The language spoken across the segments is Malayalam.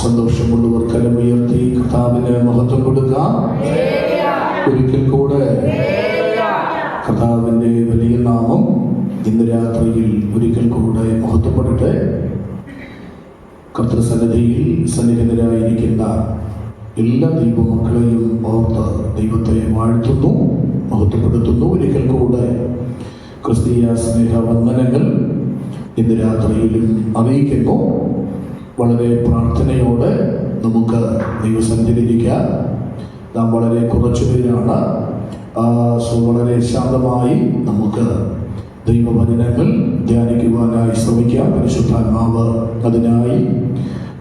സന്തോഷമുള്ളവർ കരമുയർത്തി കർത്താവിന് മഹത്വം കൊടുക്കാം. ഒരിക്കൽ കൂടെ കർത്താവിൻ്റെ വലിയ നാമം ഇന്ന് രാത്രിയിൽ ഒരിക്കൽ കൂടെ മഹത്വപ്പെടട്ടെ. കർത്തൃസന്നിധിയിൽ സന്നിഹിതരായിരിക്കുന്ന എല്ലാ ദൈവമക്കളെയും ഓർത്ത് ദൈവത്തെ വാഴ്ത്തുന്നു, മഹത്വപ്പെടുത്തുന്നു. ഒരിക്കൽ കൂടെ ക്രിസ്തീയ സ്നേഹവന്ദനങ്ങൾ ഇന്ന് രാത്രിയിലും അറിയിക്കുന്നു. വളരെ പ്രാർത്ഥനയോടെ നമുക്ക് ദൈവസന്നിധിയിലിരിക്കാം. നാം വളരെ കുറച്ചു പേരാണ്. വളരെ ശാന്തമായി നമുക്ക് ദൈവവചനങ്ങൾ ധ്യാനിക്കുവാനായി ശ്രമിക്കാം. പരിശുദ്ധാത്മാവ് അതിനായി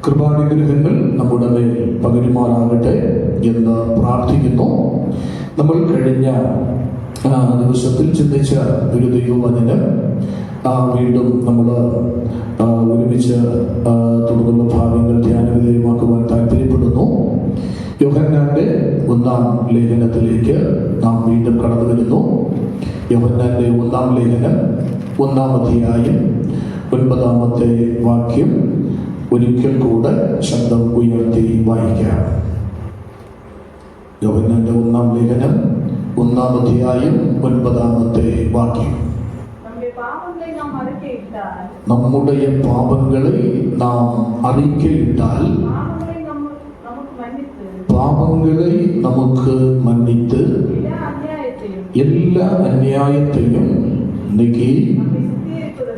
കൃപാനുഗ്രഹങ്ങൾ നമ്മുടെ മേൽ പകരുമാറാകട്ടെ എന്ന് പ്രാർത്ഥിക്കുന്നു. നമ്മൾ കഴിഞ്ഞ ദിവസത്തിൽ ചിന്തിച്ച ഒരു ദൈവവചനം വീണ്ടും നമ്മൾ ഒരുമിച്ച് തുടർന്നുള്ള ഭാഗങ്ങൾ ധ്യാനവിധേയമാക്കുവാൻ താല്പര്യപ്പെടുന്നു. യോഹന്നാന്റെ 1-ാം ലേഖനത്തിലേക്ക് നാം വീണ്ടും കടന്നു വരുന്നു. യോഹന്നാന്റെ 1-ാം ലേഖനം 1-ാം അധ്യായം 9-ാമത്തെ വാക്യം ഒരിക്കൽ കൂടെ ശബ്ദം ഉയർത്തി വായിക്കാം. യോഹന്നാന്റെ 1-ാം ലേഖനം 1-ാം അധ്യായം 9-ാമത്തെ വാക്യം. നമ്മുടെ പാപങ്ങളെ നാം അറിക്കയിട്ടാൽ പാപങ്ങളെ നമുക്ക് മന്നിട്ട് എല്ലാ അന്യായത്തെയും നീക്കി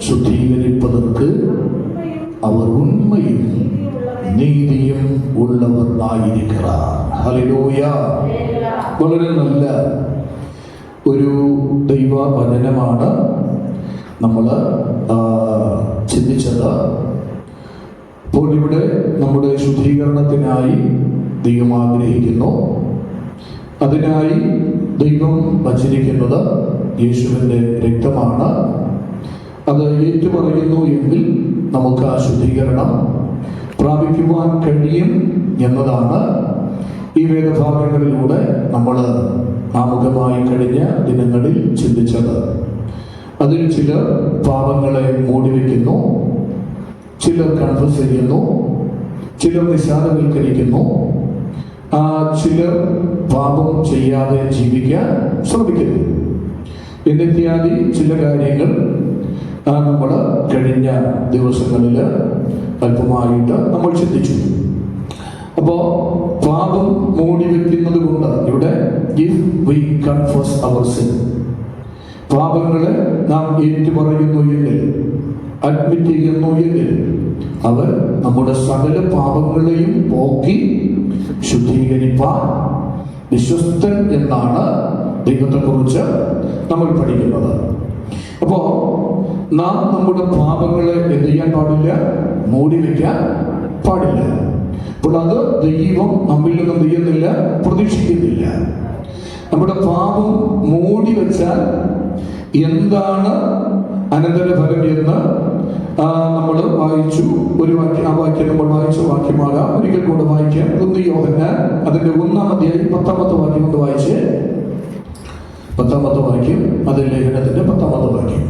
ശുദ്ധീകരിപ്പതற்கு അവർ ഉണ്മയും നീതിയും ഉള്ളവർ ആയിരിക്കണം. ഹല്ലേലൂയ. വളരെ നല്ല ഒരു ദൈവവചനമാണ് നമ്മൾ ചിന്തിച്ചത്. അപ്പോൾ ഇവിടെ നമ്മുടെ ശുദ്ധീകരണത്തിനായി ദൈവം ആഗ്രഹിക്കുന്നു. അതിനായി ദൈവം വച്ചിരിക്കുന്നത് യേശുവിൻ്റെ രക്തമാണ്. അത് ഏറ്റുപറയുന്നു എങ്കിൽ നമുക്ക് ആ ശുദ്ധീകരണം പ്രാപിക്കുവാൻ കഴിയും എന്നതാണ് ഈ വേദഭാഗങ്ങളിലൂടെ നമ്മൾ ആമുഖമായി കഴിഞ്ഞ ദിനങ്ങളിൽ ചിന്തിച്ചത്. അതിൽ ചിലർ പാപങ്ങളെ മൂടിവെക്കുന്നു, ചിലർ കൺഫസ് ചെയ്യുന്നു, ചിലർ നിസ്സാരവൽക്കരിക്കുന്നു, ചിലർ പാപം ചെയ്യാതെ ജീവിക്കാൻ ശ്രമിക്കുന്നു എന്നിത്യാദി ചില കാര്യങ്ങൾ നമ്മൾ കഴിഞ്ഞ ദിവസങ്ങളിൽ അല്പമായിട്ട് നമ്മൾ ചിന്തിച്ചു. അപ്പോൾ പാപം മൂടി വെക്കുന്നത് കൊണ്ട് ഇവിടെ if we confess our sin, പാപങ്ങളെ നാം ഏറ്റുപറയുന്നു എങ്കിൽ, അഡ്മിറ്റ് ചെയ്യുന്നു എങ്കിൽ അവർ നമ്മുടെ സകല പാപങ്ങളെയും പോക്കി ശുദ്ധീകരിപ്പാൻ വിശ്വസ്തൻ എന്നാണ് ദൈവത്തെക്കുറിച്ച് നമ്മൾ പഠിക്കുന്നത്. അപ്പോൾ നാം നമ്മുടെ പാപങ്ങളെ എന്ത് ചെയ്യാൻ പാടില്ല? മൂടി വയ്ക്കാൻ പാടില്ല. അപ്പോൾ അത് ദൈവം നമ്മിൽ നിന്നും ചെയ്യുന്നില്ല, പ്രതീക്ഷിക്കുന്നില്ല. നമ്മുടെ പാപം മൂടി വെച്ചാൽ എന്താണ് അനന്തരഫലം എന്ന് നമ്മൾ വായിച്ചു. ഒരു വാക്യം, ആ വാക്യം നമ്മൾ വായിച്ച വാക്യമാകാം. ഒരിക്കൽ കൂടെ വായിക്കാം. 1 യോഹന്നാൻ അതിന്റെ 1-ാം അധ്യായം 10-ാമത്തെ വാക്യം കൊണ്ട് വായിച്ച്. 10-ാമത്തെ വാക്യം, അതിൽ ലേഖനത്തിന്റെ 10-ാമത്തെ വാക്യം.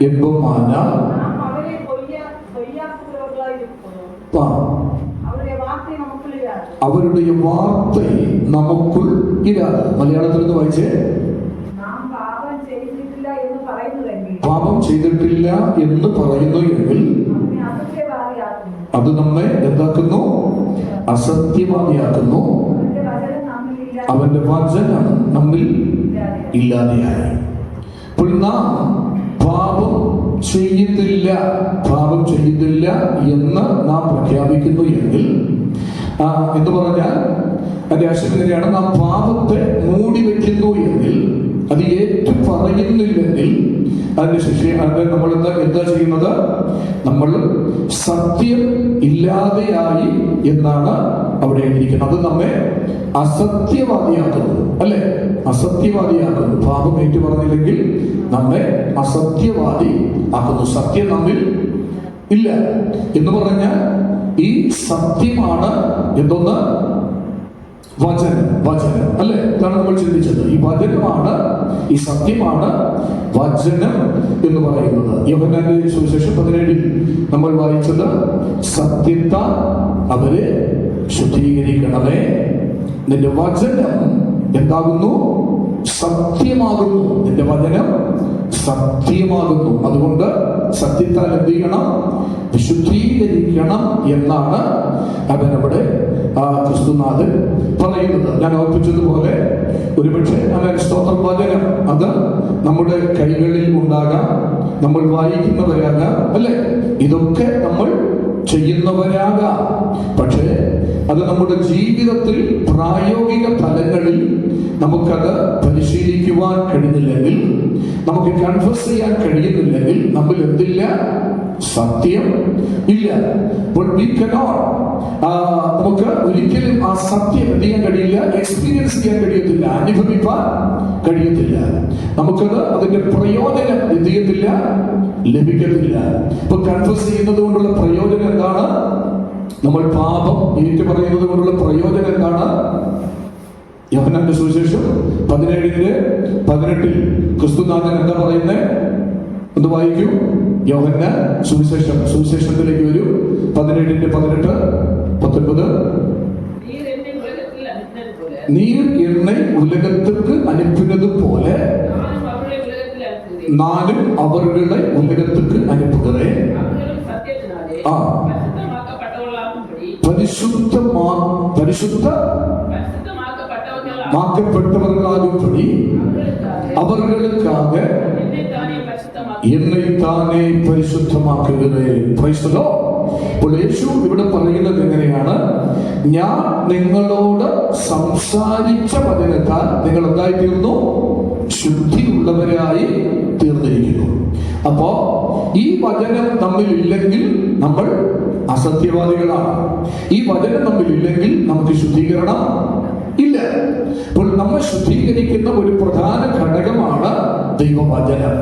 എൺപമാന അവരുടെ വാർത്ത നമുക്കുൾ ഇരാതെ. മലയാളത്തിൽ നിന്ന് വായിച്ചേ. പാപം ചെയ്തിട്ടില്ല എന്ന് പറയുന്നു എങ്കിൽ അത് നമ്മെ എന്താക്കുന്നു? അസത്യവാദിയാക്കുന്നു. അവന്റെ വചനം നമ്മിൽ ഇല്ലാതെയായി. അപ്പോൾ നാം പാപം ചെയ്യുന്നില്ല എന്ന് നാം പ്രഖ്യാപിക്കുന്നു എങ്കിൽ എന്ന് പറഞ്ഞാൽ അതിന്റെ ആശങ്കയാണ്, നാം പാപത്തെ മൂടി വെക്കുന്നു എങ്കിൽ, അത് ഏറ്റു പറയുന്നില്ലെങ്കിൽ അതിന്റെ ശിക്ഷ നമ്മൾ എന്താ ചെയ്യുന്നത്? നമ്മൾ സത്യം ഇല്ലാതെയായി എന്നാണ് അവിടെ എഴുതിയിരിക്കുന്നത്. അത് നമ്മെ അസത്യവാദിയാക്കുന്നു, അല്ലെ? അസത്യവാദിയാക്കുന്നു. പാപം ഏറ്റു പറഞ്ഞില്ലെങ്കിൽ നമ്മെ അസത്യവാദി ആക്കുന്നു. സത്യം നമ്മിൽ ഇല്ല എന്ന് പറഞ്ഞാൽ ഈ സത്യമാണ് എന്തൊന്ന്? വചനം അല്ലെ? ഇതാണ് നമ്മൾ ചിന്തിച്ചത്. ഈ വചനമാണ്, ഈ സത്യമാണ് വചനം എന്ന് പറയുന്നത്. യോഹന്നാന്റെ സുവിശേഷം 17 നമ്മൾ വായിച്ചത്, സത്യത്താൽ അവരെ ശുദ്ധീകരിക്കണമേ, നിന്റെ വചനം എന്താകുന്നു? സത്യമാകുന്നു. നിന്റെ വചനം സത്യമാകുന്നു. അതുകൊണ്ട് സത്യത്താൽ എന്ത് ചെയ്യണം? വിശുദ്ധീകരിക്കണം എന്നാണ് അവനവിടെ ക്രിസ്തുനാഥൻ പറയുന്നത്. ഞാൻ ഓർപ്പിച്ചതുപോലെ ഒരുപക്ഷെ അവൻ സ്തോത്രം വചനം അത് നമ്മുടെ കൈകളിൽ ഉണ്ടാകാം, നമ്മൾ വായിക്കുന്നവരാകാം, അല്ലെ? ഇതൊക്കെ നമ്മൾ ചെയ്യുന്നവരാകാം. പക്ഷേ അത് നമ്മുടെ ജീവിതത്തിൽ പ്രായോഗിക തലങ്ങളിൽ നമുക്കത് പരിശീലിക്കുവാൻ കഴിയുന്നില്ലെങ്കിൽ, നമുക്ക് കൺഫസ് ചെയ്യാൻ കഴിയുന്നില്ലെങ്കിൽ നമ്മൾ എന്തില്ല? സത്യം ഇല്ല. നമുക്ക് ഒരിക്കലും ആ സത്യം എന്ത് ചെയ്യാൻ കഴിയില്ല? എക്സ്പീരിയൻസ് ചെയ്യാൻ കഴിയത്തില്ല, അനുഭവിക്കാൻ കഴിയത്തില്ല. നമുക്കത് അതിന്റെ പ്രയോജനം എന്ത് ചെയ്യത്തില്ല? ലഭിക്കത്തില്ല. ഇപ്പൊ കൺഫസ് ചെയ്യുന്നത് കൊണ്ടുള്ള പ്രയോജനം എന്താണ്? നമ്മൾ പാപം ഏറ്റു പറയുന്നത് കൊണ്ടുള്ള പ്രയോജനം എന്താണ്? യോഹന്നാന്റെ സുവിശേഷം 17:18 ക്രിസ്തുനാഥൻ എന്താ പറയുന്നത്? ഒന്ന് വായിക്കൂ. യോഹന്നാൻ സുവിശേഷത്തിലേക്ക് വരൂ. 17:18, 19. നീർ എണ്ണ ഉലകത്തിற்கு അനുപ്പിനത് പോലെ നാനും അവരുടെ ഉലകത്തിற்கு അനുപ്പുകറേ. പരിശുദ്ധമാക്കപ്പെട്ടവർക്കാകുംപടി അവർക്കാக എന്നെത്താനെ പരിശുദ്ധമാക്കുകയേ. Praise the lord. അപ്പോൾ യേശു ഇവിടെ പറയുന്നത് എങ്ങനെയാണ്? ഞാൻ നിങ്ങളോട് സംസാരിച്ച വചനത്താൽ നിങ്ങൾ എന്തായി തീർന്നു? ശുദ്ധിയുള്ളവരായി തീർന്നിരിക്കുന്നു. അപ്പോ ഈ വചനം നമ്മിൽ ഇല്ലെങ്കിൽ നമ്മൾ അസത്യവാദികളാണ്. ഈ വചനം നമ്മിൽ ഇല്ലെങ്കിൽ നമുക്ക് ശുദ്ധീകരണം ഇല്ല. അപ്പോൾ നമ്മെ ശുദ്ധീകരിക്കുന്ന ഒരു പ്രധാന ഘടകമാണ് ദൈവവചനം.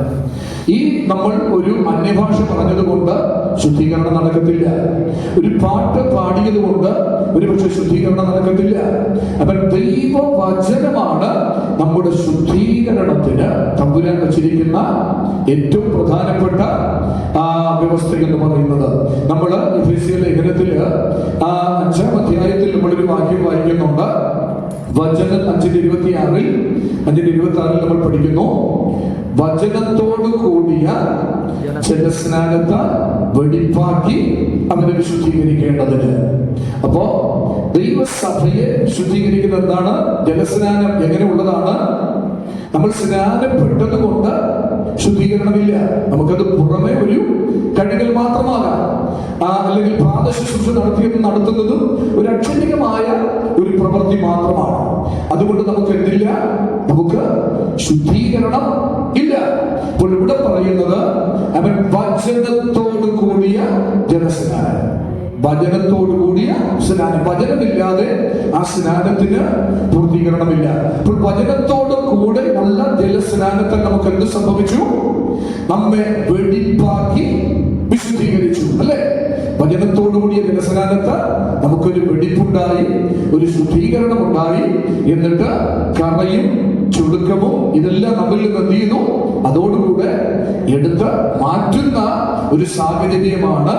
ഈ നമ്മൾ ഒരു അന്യഭാഷ പറഞ്ഞതുകൊണ്ട് ശുദ്ധീകരണം നടക്കത്തില്ല. ഒരു പാട്ട് പാടിയത് കൊണ്ട് ഒരുപക്ഷെ ശുദ്ധീകരണം നടക്കത്തില്ല. അപ്പം ദൈവവചനമാണ് നമ്മുടെ ശുദ്ധീകരണത്തിന് തമ്പുരാൻ വച്ചിരിക്കുന്ന ഏറ്റവും പ്രധാനപ്പെട്ട വ്യവസ്ഥ എന്ന് പറയുന്നത്. നമ്മൾ എഫെസ്യ ലേഖനത്തില് 5-ാം അധ്യായത്തിൽ നമ്മളൊരു വാക്യം വായിക്കുന്നുണ്ട്. വചനം 5:26 നമ്മൾ പഠിക്കുന്നു, വചനത്തോടു കൂടിയ ജലസ്നാനത്താൽ വെടിപ്പാക്കി അവനെ വിശുദ്ധീകരിക്കേണ്ടതിന്. അപ്പോ ദൈവസഭയെ ശുദ്ധീകരിക്കുന്നത് എന്താണ്? ജലസ്നാനം എങ്ങനെയുള്ളതാണ്? നമ്മൾ സ്നാനപ്പെട്ടത് കൊണ്ട് ശുദ്ധീകരണമില്ല. നമുക്കത് പുറമെ ഒരു കഴുകൽ മാത്രമാകാം, അല്ലെങ്കിൽ പാദശുശ്രൂഷ നടത്തുന്നതും ഒരു അക്ഷരികമായ ഒരു പ്രവൃത്തി മാത്രമാണ്. അതുകൊണ്ട് നമുക്ക് എന്തില്ല? നമുക്ക് ശുദ്ധീകരണം ഇല്ല. അപ്പോൾ ഇവിടെ പറയുന്നത് അവൻ വചനത്തോടു കൂടിയ ജലസ്നാനം, വചനത്തോടു കൂടിയ സ്നാനം. വചനമില്ലാതെ ആ സ്നാനത്തിന് പൂർത്തീകരണമില്ല. അപ്പോൾ വചനത്തോട് കൂടെ ഉള്ള ജലസ്നാനത്തിൽ നമുക്ക് എന്ത് സംഭവിച്ചു? നമ്മെ വെടിപ്പാക്കി വിശുദ്ധീകരിച്ചു, അല്ലെ? വചനത്തോടു കൂടിയ ജലസ്നാനത്ത് നമുക്കൊരു വെടിപ്പുണ്ടായി, ഒരു ശുദ്ധീകരണം ഉണ്ടായി. എന്നിട്ട് കറയും ചുടുക്കവും ഇതെല്ലാം നമ്മിൽ നിന്ന് എന്ത് ചെയ്യുന്നു? അതോടുകൂടെ എടുത്ത് മാറ്റുന്ന ഒരു സാഹചര്യമാണ്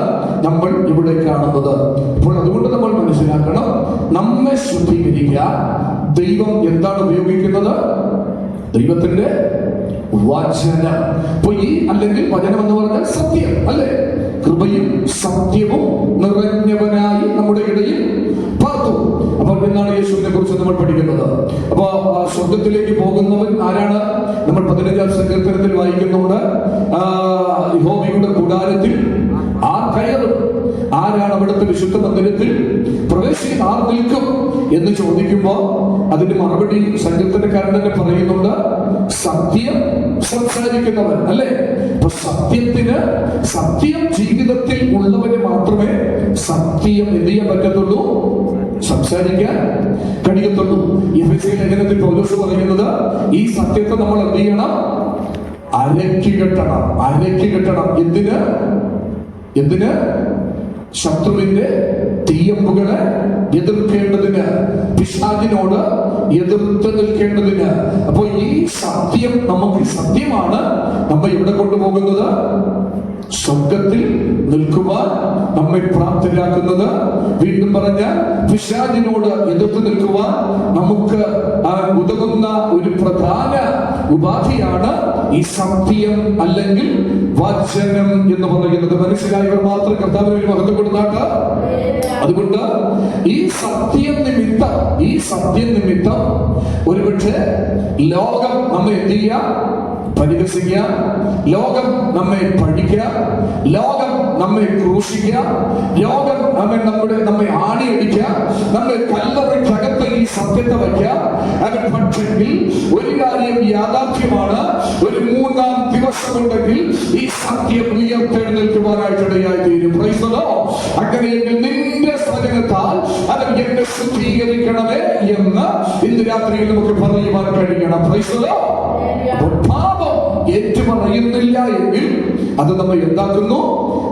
നമ്മൾ ഇവിടെ കാണുന്നത്. അപ്പോൾ അതുകൊണ്ട് നമ്മൾ മനസ്സിലാക്കണം, നമ്മെ ശുദ്ധീകരിക്കാൻ ദൈവം എന്താണ് ഉപയോഗിക്കുന്നത്? ദൈവത്തിന്റെ വചനം. അപ്പൊ ഈ അല്ലെങ്കിൽ വചനം എന്ന് പറഞ്ഞാൽ സത്യം, അല്ലെ? കൃപയും സത്യവും നിറഞ്ഞവനായി നമ്മുടെ ഇടയിൽ പാർത്തു. അപ്പോൾ എന്നാണ് യേശുവിനെ കുറിച്ച് നമ്മൾ പഠിക്കുന്നത്. അപ്പൊ സ്വർഗത്തിലേക്ക് പോകുന്നവൻ ആരാണ്? നമ്മൾ 15-ാം സങ്കീർത്തനത്തിൽ വായിക്കുന്നുണ്ട്, യഹോവയുടെ കൂടാരത്തിൽ ആർ കയറും? ആരാണ് അവിടുത്തെ വിശുദ്ധ മന്ദിരത്തിൽ പ്രവേശിക്കാൻ ആർ നിൽക്കും എന്ന് ചോദിക്കുമ്പോ അതിന്റെ മറുപടി സങ്കീർത്തനക്കാരൻ തന്നെ പറയുന്നുണ്ട്, സത്യം സംസാരിക്കുന്നവൻ, അല്ലെ? അപ്പൊ സത്യം ജീവിതത്തിൽ ഉള്ളവന് മാത്രമേ സത്യം എന്ത് ചെയ്യാൻ പറ്റത്തുള്ളൂ? സംസാരിക്കാൻ കഴിയത്തുള്ളൂ. എഫെസ്യ ലേഖനത്തിൽ പൗലോസ് പറയുന്നത്, ഈ സത്യത്തെ നമ്മൾ എന്ത് ചെയ്യണം? അരക്കി കെട്ടണം. എന്തിന്? ശത്രുവിന്റെ തീയമ്പുകളെ എതിർക്കേണ്ടതിന്, പിശാചിനോട് എതിർത്ത് നിൽക്കേണ്ടതിന്. അപ്പൊ ഈ സത്യം നമുക്ക്, സത്യമാണ് നമ്മെ ഇവിടെ കൊണ്ടുപോകുന്നത്, സ്വർഗത്തിൽ നിൽക്കുവാൻ നമ്മെ പ്രാപ്തരാക്കുന്നത്. വീണ്ടും പറഞ്ഞാൽ പിശാചിനോട് എതിർത്ത് നിൽക്കുവാൻ നമുക്ക് ഉതകുന്ന ഒരു പ്രധാന ഉപാധിയാണ് ഈ സത്യം അല്ലെങ്കിൽ വചനം എന്ന് പറയുന്നത്. മനസ്സിലായവർ മാത്രം കർത്താവിന് ഒരു മഹത്വം കൊടുത്താട്ട്. അതുകൊണ്ട് ഈ സത്യം നിമിത്തം ഒരുപക്ഷെ ലോകം നമ്മെ എന്ത് ചെയ്യാം? പരിഹസിക്കാം. ലോകം നമ്മെ പഠിക്കാം. ലോകം നമ്മെ ക്രൂശിക്കാം. ലോകം നമ്മെ ആണിയടിക്കാം. നമ്മെ കല്ലറയ്ക്കകത്ത് ഈ സത്യത്തെ വയ്ക്കാം. പക്ഷെങ്കിൽ ഒരു കാര്യം യാഥാർത്ഥ്യമാണ്, ഒരു 3-ാം ദിവസമുണ്ടെങ്കിൽ ഈ സത്യം ഉയർത്തെഴുന്നേൽക്കുവാനായിട്ടിടയായി തീരും. അങ്ങനെയെങ്കിൽ നിന്റെ സജനത്താൽ അവൻ എന്നെ ശുദ്ധീകരിക്കണമേ എന്ന് ഇന്ന് രാത്രിയിൽ നമുക്ക് പറയുവാൻ കഴിയണം. അപ്പോൾ പാപം ഏറ്റുപറയുന്നില്ല എങ്കിൽ അത് നമ്മെ എന്താക്കുന്നു?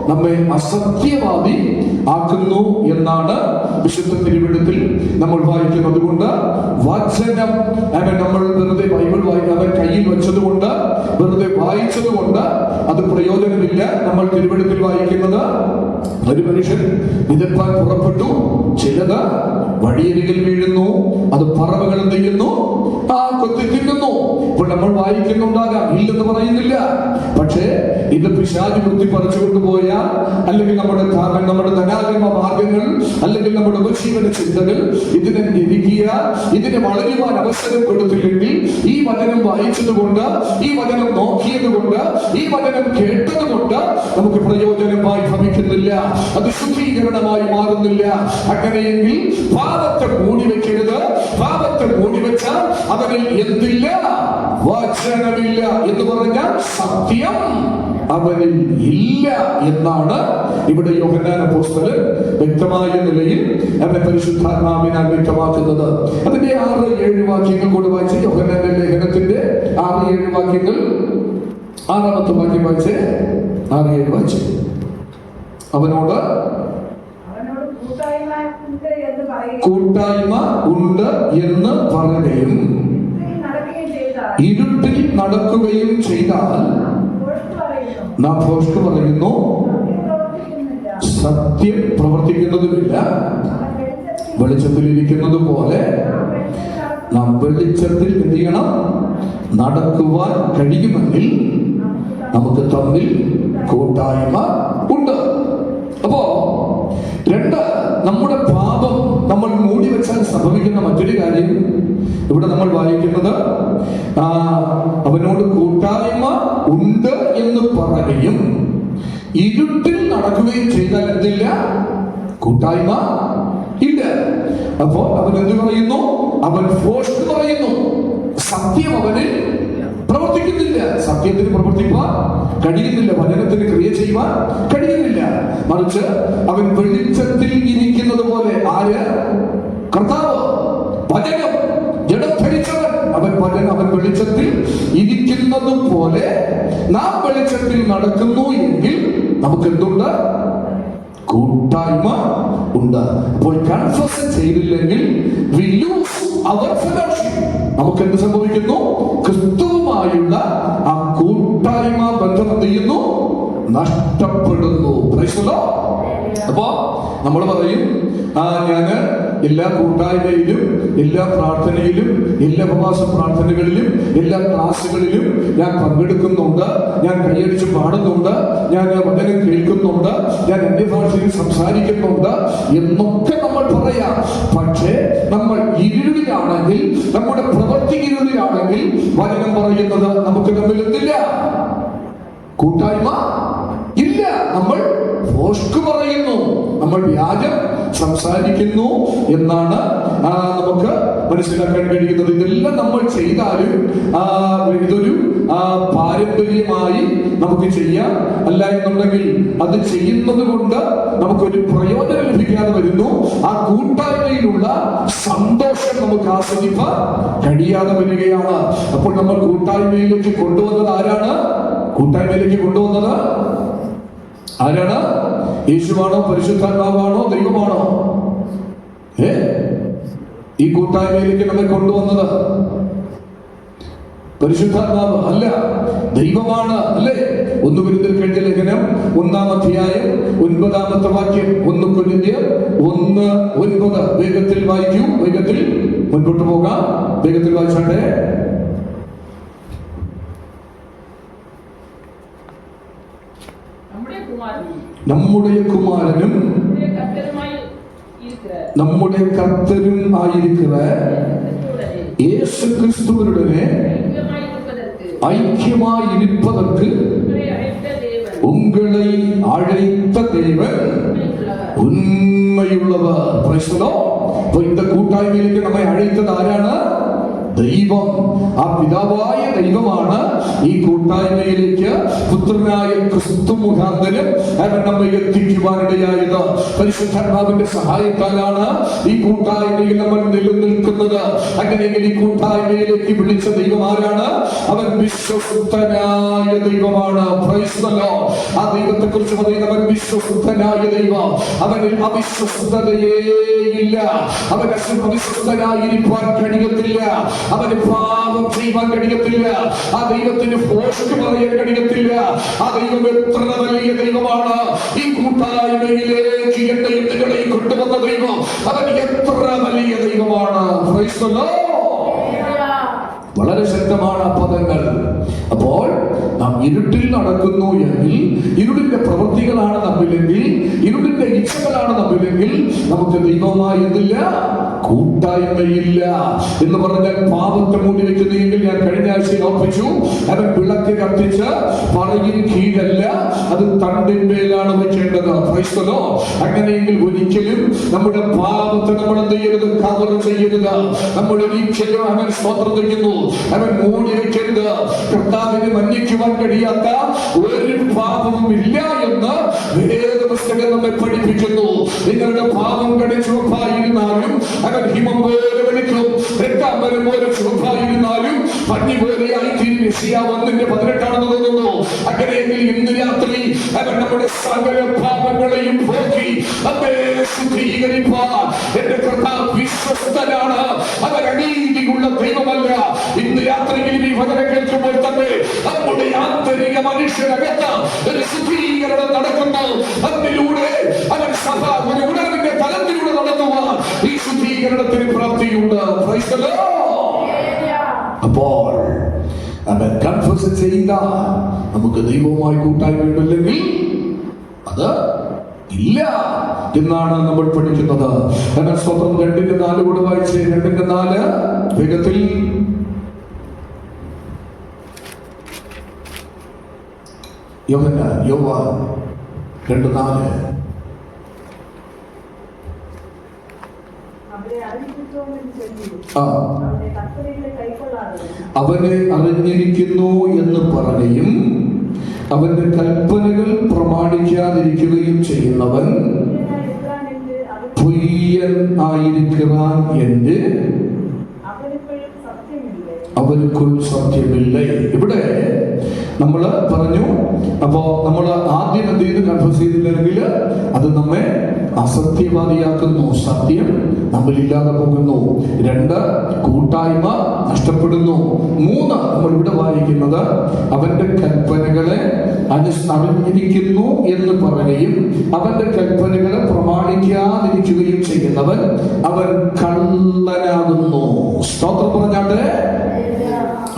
നമ്മെ അസത്യവാദി ആക്കുന്നു എന്നാണ് വിശുദ്ധ തിരുവെഴുത്തിൽ നമ്മൾ വായിക്കുന്നത്. കൊണ്ട് വചനം നമ്മൾ വെറുതെ ബൈബിൾ അവൻ കയ്യിൽ വെച്ചതുകൊണ്ട്, വെറുതെ വായിച്ചതുകൊണ്ട് അത് പ്രയോജനമില്ല. നമ്മൾ തിരുവെഴുത്തിൽ വായിക്കുന്നത്, ഒരു മനുഷ്യൻ വിതപ്പാൻ പുറപ്പെട്ടു, ചിലത് വഴിയരികിൽ വീഴുന്നു, അത് പറവകൾ എന്ത് ചെയ്യുന്നു? കൊത്തി തിന്നുന്നു. ഇപ്പോൾ നമ്മൾ വായിക്കുന്നുണ്ടാകാം, ഇല്ലെന്ന് പറയുന്നില്ല. പക്ഷേ ഇത് പിശാച് കുത്തി പറിച്ചു കൊണ്ടുപോയാൽ, അല്ലെങ്കിൽ നമ്മുടെ ധനാഗമ മാർഗങ്ങൾ, അല്ലെങ്കിൽ നമ്മുടെ ഉപജീവന ചിന്തകൾ ഇതിനെ ഇരിക്കുക, ഇതിനെ വളരുവാൻ അവസരം കൊടുത്തില്ലെങ്കിൽ, ഈ വചനം വായിച്ചതുകൊണ്ട്, ഈ വചനം നോക്കിയതുകൊണ്ട്, ഈ വചനം കേട്ടതുകൊണ്ട് നമുക്ക് പ്രയോജനമായി ഭവിക്കുന്നില്ല, അത് ശുദ്ധീകരണമായി മാറുന്നില്ല. അങ്ങനെയെങ്കിൽ പാപത്തെ മൂടിവെക്കരുത്. പാപത്തെ മൂടിവെച്ചാൽ അവനിൽ എന്തില്ല? വചനമില്ല എന്ന് പറഞ്ഞാൽ സത്യം അവനിൽ ഇല്ല എന്നാണ് ഇവിടെ യോഹന്നാൻ അപ്പോസ്തലൻ വ്യക്തമായ നിലയിൽ അവനെ പരിശുദ്ധാത്മാവിനാൽ വ്യക്തമാക്കുന്നത്. അതിന്റെ 6-7 വാക്യങ്ങൾ കൂടെ വായിച്ച്, യോഹന്നാന്റെ ലേഖനത്തിന്റെ 6-7 വാക്യങ്ങൾ. 6-ാമത്തെ വാക്യം വായിച്ച്, 6-7 വായിച്ച്. അവനോട് കൂട്ടായ്മ ഉണ്ട് എന്ന് പറയുകയും ഇരുട്ടിൽ നടക്കുകയും ചെയ്താൽ നാം ഭോഷ്ക് പറയുന്നു, സത്യം പ്രവർത്തിക്കുന്നതുമില്ല. വെളിച്ചത്തിലിരിക്കുന്നത് പോലെ നാം വെളിച്ചത്തിൽ എന്ത് ചെയ്യണം? നടക്കുവാൻ കഴിയുമെങ്കിൽ നമുക്ക് തമ്മിൽ കൂട്ടായ്മ ഉണ്ട്. അപ്പോ 2, നമ്മുടെ പാപം നമ്മൾ മൂടി വെച്ചാൽ സംഭവിക്കുന്ന മറ്റൊരു കാര്യം ഇവിടെ നമ്മൾ വായിക്കുന്നത്, അവനോട് കൂട്ടായ്മ ഉണ്ട് എന്ന് പറയുകയും ഇരുട്ടിൽ നടക്കുകയും ചെയ്താൽ എന്തില്ല? കൂട്ടായ്മ ഇല്ല. അപ്പോ അവൻ എന്ത് പറയുന്നു? അവൻ ഫോഴ്സ് പറയുന്നു, സത്യം അവന് പ്രവർത്തിക്കുന്നില്ല. സത്യത്തിന് പ്രവർത്തിക്കുവാൻ കഴിയുന്നില്ല, വചനത്തിന് ക്രിയ ചെയ്യുവാൻ കഴിയുന്നില്ല. മറിച്ച് അവൻ വെളിച്ചത്തിൽ ഇരിക്കുന്നത് പോലെ. ആര്? കർത്താവ്. വചനം ജഡം ധരിച്ചവൻ. അവൻ വെളിച്ചത്തിൽ ഇരിക്കുന്നത് പോലെ നാം വെളിച്ചത്തിൽ നടക്കുന്നു എങ്കിൽ നമുക്ക് എന്തുണ്ട്? കൂട്ടായ്മ ഉണ്ട്. അപ്പോൾ കൺഫസ് ചെയ്തില്ലെങ്കിൽ നമുക്ക് എന്ത് സംഭവിക്കുന്നു? ക്രിസ്തുവുമായുള്ള ആ കൂട്ടായ്മ ബന്ധം എന്ത് ചെയ്യുന്നു? നഷ്ടപ്പെടുന്നു. അപ്പോ നമ്മൾ പറയും, ഞാന് എല്ലാ കൂട്ടായ്മയിലും, എല്ലാ പ്രാർത്ഥനയിലും, എല്ലാ ഉപവാസ പ്രാർത്ഥനകളിലും, എല്ലാ ക്ലാസ്സുകളിലും ഞാൻ പങ്കെടുക്കുന്നുണ്ട്, ഞാൻ കൈയടിച്ച് പാടുന്നുണ്ട്, ഞാൻ വചനം കേൾക്കുന്നുണ്ട്, ഞാൻ അന്യഭാഷയിൽ സംസാരിക്കുന്നുണ്ട് എന്നൊക്കെ നമ്മൾ പറയാം. പക്ഷേ നമ്മൾ ഇരുളിലാണെങ്കിൽ, നമ്മുടെ പ്രവൃത്തി ഇരുളിലാണെങ്കിൽ, വചനം പറയുന്നത് നമുക്ക് തമ്മിൽ എന്തില്ല? കൂട്ടായ്മ ഇല്ല. നമ്മൾ ഫോഷ്ക് പറയുന്നു, നമ്മൾ വ്യാജം സംസാരിക്കുന്നു എന്നാണ് നമുക്ക് മനസ്സിലാക്കാൻ കഴിയുന്നത്. ഇതെല്ലാം നമ്മൾ ചെയ്താലും ഇതൊരു പാരമ്പര്യമായി നമുക്ക് ചെയ്യാം. അല്ല എന്നുണ്ടെങ്കിൽ അത് ചെയ്യുന്നത് കൊണ്ട് നമുക്കൊരു പ്രയോജനം ലഭിക്കാതെ വരുന്നു. ആ കൂട്ടായ്മയിലുള്ള സന്തോഷം നമുക്ക് ആസ്വദിക്കാൻ കഴിയാതെ വരികയാണ്. അപ്പോൾ നമ്മൾ കൂട്ടായ്മയിലേക്ക് കൊണ്ടുവന്നത് ആരാണ്? കൂട്ടായ്മയിലേക്ക് കൊണ്ടുവന്നത് ആരാണ്? യേശുവാണോ? പരിശുദ്ധാത്മാവാണോ? ദൈവമാണോ? ഈ കൂട്ടായ്മയിലേക്ക് നമ്മെ കൊണ്ടുവന്നത് പരിശുദ്ധാത്മാവ് അല്ല, ദൈവമാണ്. അല്ലേ? 1 കൊരിന്ത്യർ ലേഖനം 1-ാം അധ്യായം 9-ാമത്തെ വാക്യം. 1 കൊരിന്ത്യർ 1:9. വേഗത്തിൽ വായിക്കൂ, വേഗത്തിൽ മുൻപോട്ട് പോകാം, വേഗത്തിൽ വായിച്ചാട്ടെ. നമ്മുടെ കുമാരനും നമ്മുടെ കർത്തരും ആയിരിക്കുന്ന യേശു ക്രിസ്തുവിനുടനെ ஐக்கியமாயிருப்பதற்கு உங்களை அழைத்த தேவன் உண்மையுள்ளவர். இந்த കൂട്ടായ്മയിലേക്ക് നമ്മെ അழைത്തത് ആരാണ്? ദൈവം. ആ പിതാവായ ദൈവമാണ് ഈ കൂട്ടായ്മയിലേക്ക് പുത്രനായ ക്രിസ്തു മുഖാന്തരം അവൻ നമ്മെ എത്തിക്കുവാനിടയായത്. പരിശുദ്ധാത്മാവിന്റെ സഹായത്താലാണ് ഈ കൂട്ടായ്മയിൽ നമ്മൾ നിലനിൽക്കുന്നത്. അങ്ങനെയെങ്കിൽ ഈ കൂട്ടായ്മയിലേക്ക് വിളിച്ച ദൈവം ആരാണ്? അവൻ വിശ്വസ്തനായ ദൈവമാണ്. ആ ദൈവത്തെ കുറിച്ച് പറയുന്നവൻ വിശ്വസ്തനായ ദൈവം. അവനിൽ അവിശ്വസ്തതയേ ഇല്ല. അവൻ അവിശ്വസ്തനായിരിക്കാൻ കഴിയത്തില്ല. അവന് പാപം ചെയ്യാൻ കഴിയത്തില്ല. ആ ദൈവത്തിന് പോസ്റ്റ് പറയാൻ കഴിയത്തില്ല. ആ ദൈവം എത്ര വലിയ ദൈവമാണ്! ഈ കൂട്ടായ്മയിലേക്ക് എന്നെയും നിങ്ങളെയും കൊണ്ടുവന്ന ദൈവം അവൻ എത്ര വലിയ ദൈവമാണ്! വളരെ ശക്തമാണ് പദങ്ങൾ. അപ്പോൾ നാം ഇരുട്ടിൽ നടക്കുന്നു എങ്കിൽ, ഇരുളിന്റെ പ്രവൃത്തികളാണ് നമ്മിലെങ്കിൽ, ഇരുളിന്റെ ഇച്ഛകളാണ് നമ്മിലെങ്കിൽ, നമുക്ക് ദൈവമായി എന്തില്ല? കൂട്ടായ്മയില്ല. എന്ന് പറഞ്ഞാൽ പാപത്തെ മൂടി വെക്കുന്നെങ്കിൽ, ഞാൻ കഴിഞ്ഞ ആഴ്ചയിൽ ഓർപ്പിച്ചു, അവൻ വിളക്ക് കത്തിച്ച് പറയിൽ കീഴല്ല, അത് തണ്ടിന്മേലാണ് വെക്കേണ്ടത്. അങ്ങനെയെങ്കിൽ ഒരിക്കലും നമ്മുടെ പാപത്തെ നമ്മൾ എന്ത് ചെയ്യരുത്? കവർ ചെയ്യരുത്. നമ്മൾ ഒരിക്കലും അവൻ സ്തോത്രം ചെയ്യുന്നു, അവൻ മൂടി വെക്കരുത്. കർത്താവിന് മന്ദിക്കുവാൻ കഴിയാത്ത ഒരു പാപവും ഇല്ല എന്ന് വേദപുസ്തകം നമ്മെ പഠിപ്പിക്കുന്നു. നിങ്ങളുടെ പാപം ചുവപ്പായിരുന്നാലും അവൻ ഹിമം പോലെ വെളുക്കും, രക്താംബരം പോലെ ചുവപ്പായിരുന്നാലും പഞ്ഞി പോലെയായി തീരും. യെശയ്യാവ് 1:18 തോന്നുന്നു. അങ്ങനെയെങ്കിൽ ഇന്ന് രാത്രി അവൻ നമ്മുടെ സകല പാപങ്ങളെയും പോക്കി നമ്മെ ശുദ്ധീകരിപ്പാൻ എന്റെ കർത്താവ് വിശ്വസ്തനാണ്. അവൻ അനീതിയുള്ള ദൈവമല്ല. ഇന്ന് രാത്രിയിൽ ഈ വചനം കേൾക്കുമ്പോൾ തന്നെ നമ്മുടെ ആന്തരിക മനുഷ്യനകത്ത് ഒരു ശുദ്ധീകരണം നടക്കുന്നു. അതിലൂടെ അവൻ സഭ ഒരു ഉണർവിന്റെ തലത്തിലൂടെ നടത്തുവാൻ ഈ ശുദ്ധീകരണത്തിന് പ്രാപ്തിയുണ്ട്. അപ്പോൾ അവൻ കൺഫ്യൂസ് ചെയ്ത നമുക്ക് ദൈവവുമായി കൂട്ടായ്മയുണ്ടല്ലെങ്കിൽ അത് ഇല്ല എന്നാണ് നമ്മൾ പഠിക്കുന്നത്. എന്നാൽ സ്വന്തം 2:4 കൂടെ വായിച്ച് 2:4 വേഗത്തിൽ. യോവാൻ 2:4. അവനെ അറിഞ്ഞിരിക്കുന്നു എന്ന് പറയുകയും അവന്റെ കൽപ്പനകൾ പ്രമാണിക്കാതിരിക്കുകയും ചെയ്യുന്നവൻ പൊയ്യൻ ആയിരിക്കാൻ എന്ന് അവനുക്കുൾ സത്യമില്ല. ഇവിടെ നമ്മൾ പറഞ്ഞു. അപ്പോ നമ്മൾ ആദ്യം എന്ത് ചെയ്ത് കൺഫ്യൂസ് ചെയ്തില്ലെങ്കിൽ അത് നമ്മെ അസത്യവാദിയാക്കുന്നു. സത്യം നമ്മളില്ലാതെ പോകുന്നു. 2, കൂട്ടായ്മ നഷ്ടപ്പെടുന്നു. 3, നമ്മൾ ഇവിടെ വായിക്കുന്നത് അവന്റെ കൽപ്പനകളെ അറിഞ്ഞിരിക്കുന്നു എന്ന് പറയുകയും അവന്റെ കൽപ്പനകളെ പ്രമാണിക്കാതിരിക്കുകയും ചെയ്യുന്നവൻ അവൻ കള്ളനാകുന്നു. സ്തോത്രം പറഞ്ഞാട്ടെ.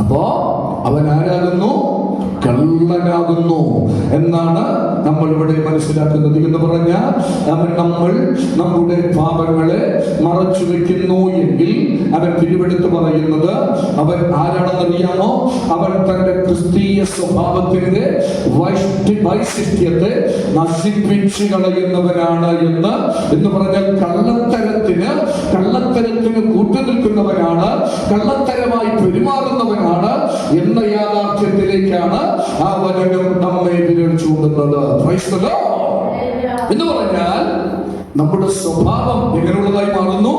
അപ്പോ അവൻ ആരാകുന്നു? കള്ളനാകുന്നു എന്നാണ് നമ്മൾ ഇവിടെ മനസ്സിലാക്കുന്നത്. എന്ന് പറഞ്ഞാൽ നമ്മൾ നമ്മുടെ പാപങ്ങളെ മറച്ചു വെക്കുന്നു എങ്കിൽ അവൻ തിരുവെടുത്ത് പറയുന്നത് അവൻ ആരാണെന്നറിയാമോ? അവൻ തന്റെ ക്രിസ്തീയ സ്വഭാവത്തിന്റെ വൈശിഷ്ട്യത്തെ നശിപ്പിച്ചു കളയുന്നവനാണ് എന്ന് പറഞ്ഞാൽ കള്ളത്തരത്തിന് കൂട്ടുനിൽക്കുന്നവനാണ്, കള്ളത്തരമായി പെരുമാറുന്നവനാണ് എന്ന യാഥാർത്ഥ്യത്തിലേക്കാണ് ആ വചനം നമ്മെ വിരൽ ചൂണ്ടുന്നത്. എന്ന് പറഞ്ഞാൽ നമ്മുടെ സ്വഭാവം എങ്ങനെയുള്ളതായി മാറുന്നു?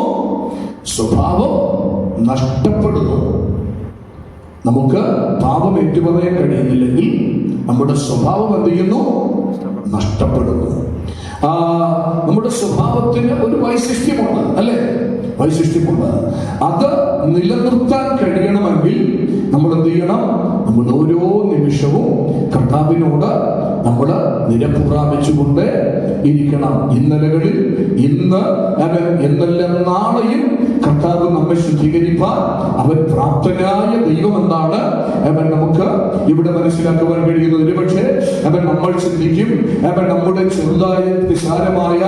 സ്വഭാവം നഷ്ടപ്പെടുന്നു. നമുക്ക് പാപം ഏറ്റുപറയാൻ കഴിയുന്നില്ലെങ്കിൽ നമ്മുടെ സ്വഭാവം എന്ത് ചെയ്യുന്നു? നഷ്ടപ്പെടുന്നു. നമ്മുടെ സ്വഭാവത്തിന് ഒരു വൈശിഷ്ട്യമുണ്ട്, അല്ലെ? വൈശിഷ്ട്യമുണ്ട്. അത് നിലനിർത്താൻ കഴിയണമെങ്കിൽ നമ്മൾ എന്ത് ചെയ്യണം? നമ്മൾ ഓരോ നിമിഷവും കർത്താവിനോട് നമ്മൾ നിരപ്പ് പ്രാപിച്ചുകൊണ്ട് ഇരിക്കണം. ഇന്നലകളിൽ ഇന്ന് അവൻ എന്നെല്ലാം നാളെയും കർത്താവ് നമ്മെ ശുദ്ധീകരിപ്പാൻ അവൻ പ്രാപ്തനായ ദൈവം എന്നാണ് അവൻ നമുക്ക് ഇവിടെ മനസ്സിലാക്കുവാൻ കഴിയുന്നത്. ഒരുപക്ഷെ അവൻ നമ്മൾ ചിന്തിക്കും, അവൻ നമ്മുടെ ചെറുതായ നിസാരമായ